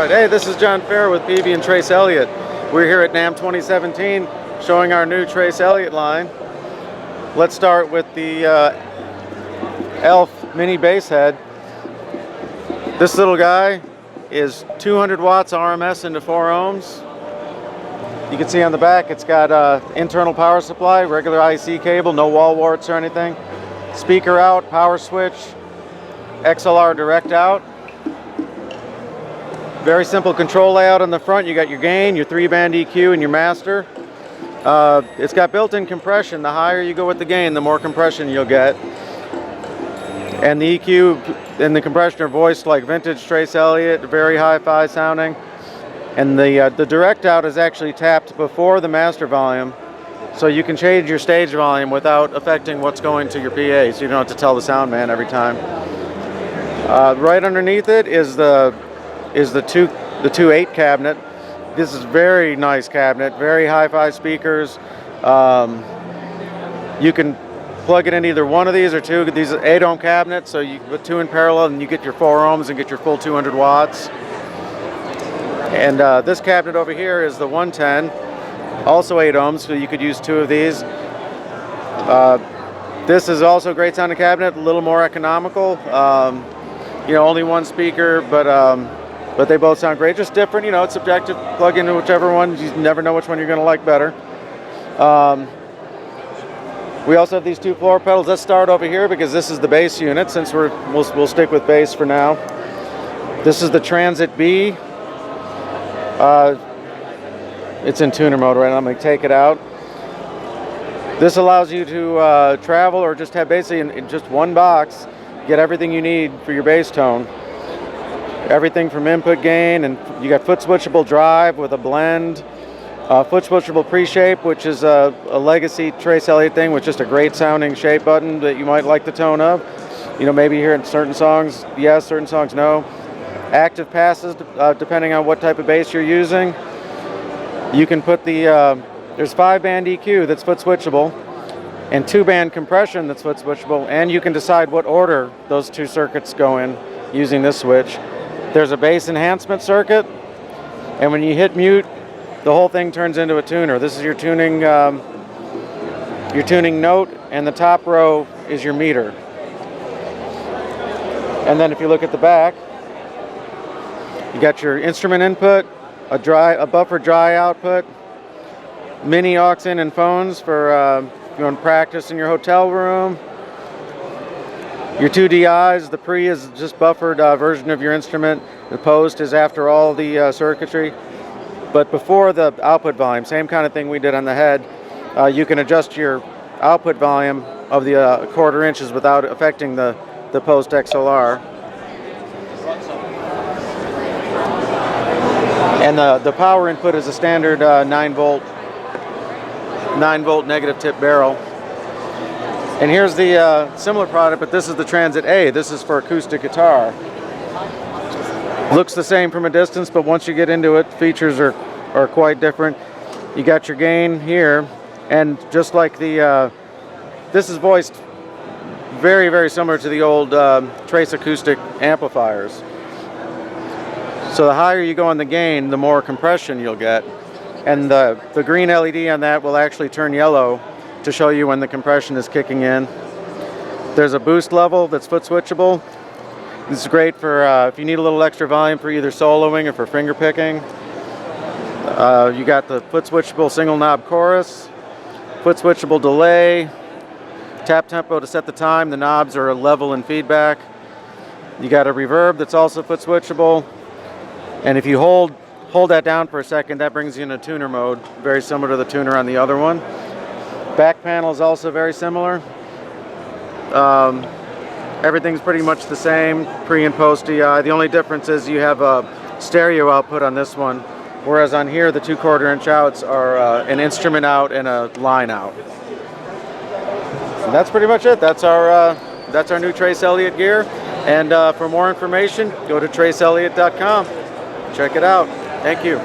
Alright, hey, this is John Fera with PV and Trace Elliot. We're here at NAMM 2017 showing our new Trace Elliot line. Let's start with the ELF mini bass head. This little guy is 200 watts RMS into 4 ohms. You can see on the back it's got internal power supply, regular IC cable, no wall warts or anything. Speaker out, power switch, XLR direct out. Very simple control layout on the front. You got your gain, your 3-band EQ, and your master. It's got built-in compression. The higher you go with the gain, the more compression you'll get. And the EQ and the compression are voiced like vintage Trace Elliot, very hi-fi sounding. And the direct out is actually tapped before the master volume, so you can change your stage volume without affecting what's going to your PA, so you don't have to tell the sound man every time. Right underneath it is the 2.8 cabinet. This is very nice cabinet, very hi-fi speakers. You can plug it in either one of these or two. These are 8 ohm cabinets, so you put 2 in parallel and you get your 4 ohms and get your full 200 watts. And this cabinet over here is the 110, also 8 ohms, so you could use 2 of these. This is also a great sounding cabinet, a little more economical. You know, only 1 speaker, but they both sound great. Just different, you know, it's subjective. Plug into whichever one. You never know which one you're going to like better. We also have these 2 floor pedals. Let's start over here because this is the bass unit, since we'll stick with bass for now. This is the Transit B. It's in tuner mode right now. I'm going to take it out. This allows you to travel or just have basically in just one box, get everything you need for your bass tone. Everything from input gain, and you got foot switchable drive with a blend, foot switchable pre-shape, which is a legacy Trace Elliot thing with just a great sounding shape button that you might like the tone of. You know, maybe hear in certain songs yes, certain songs no. Active passes depending on what type of bass you're using. You can put there's 5-band EQ that's foot switchable, and 2-band compression that's foot switchable, and you can decide what order those 2 circuits go in using this switch. There's a bass enhancement circuit, and when you hit mute, the whole thing turns into a tuner. This is your tuning note, and the top row is your meter. And then if you look at the back, you got your instrument input, a buffer dry output, mini aux in and phones for you want to practice in your hotel room. Your 2 DIs, the pre is just buffered version of your instrument. The post is after all the circuitry. But before the output volume, same kind of thing we did on the head, you can adjust your output volume of the 1/4 inches without affecting the post XLR. And the power input is a standard 9 volt negative tip barrel. And here's the similar product, but this is the Transit A. This is for acoustic guitar. Looks the same from a distance, but once you get into it, features are quite different. You got your gain here, and just like this is voiced very, very similar to the old Trace acoustic amplifiers. So the higher you go on the gain, the more compression you'll get. And the green LED on that will actually turn yellow to show you when the compression is kicking in. There's a boost level that's foot switchable. This is great for if you need a little extra volume for either soloing or for finger picking. You got the foot switchable single knob chorus, foot switchable delay, tap tempo to set the time. The knobs are level and feedback. You got a reverb that's also foot switchable. And if you hold that down for a second, that brings you into tuner mode, very similar to the tuner on the other one. Back panel is also very similar. Everything's pretty much the same, pre and post DI. The only difference is you have a stereo output on this one, whereas on here the 2/4 inch outs are an instrument out and a line out. And that's pretty much it. That's our new Trace Elliot gear. And for more information, go to traceelliot.com. Check it out. Thank you.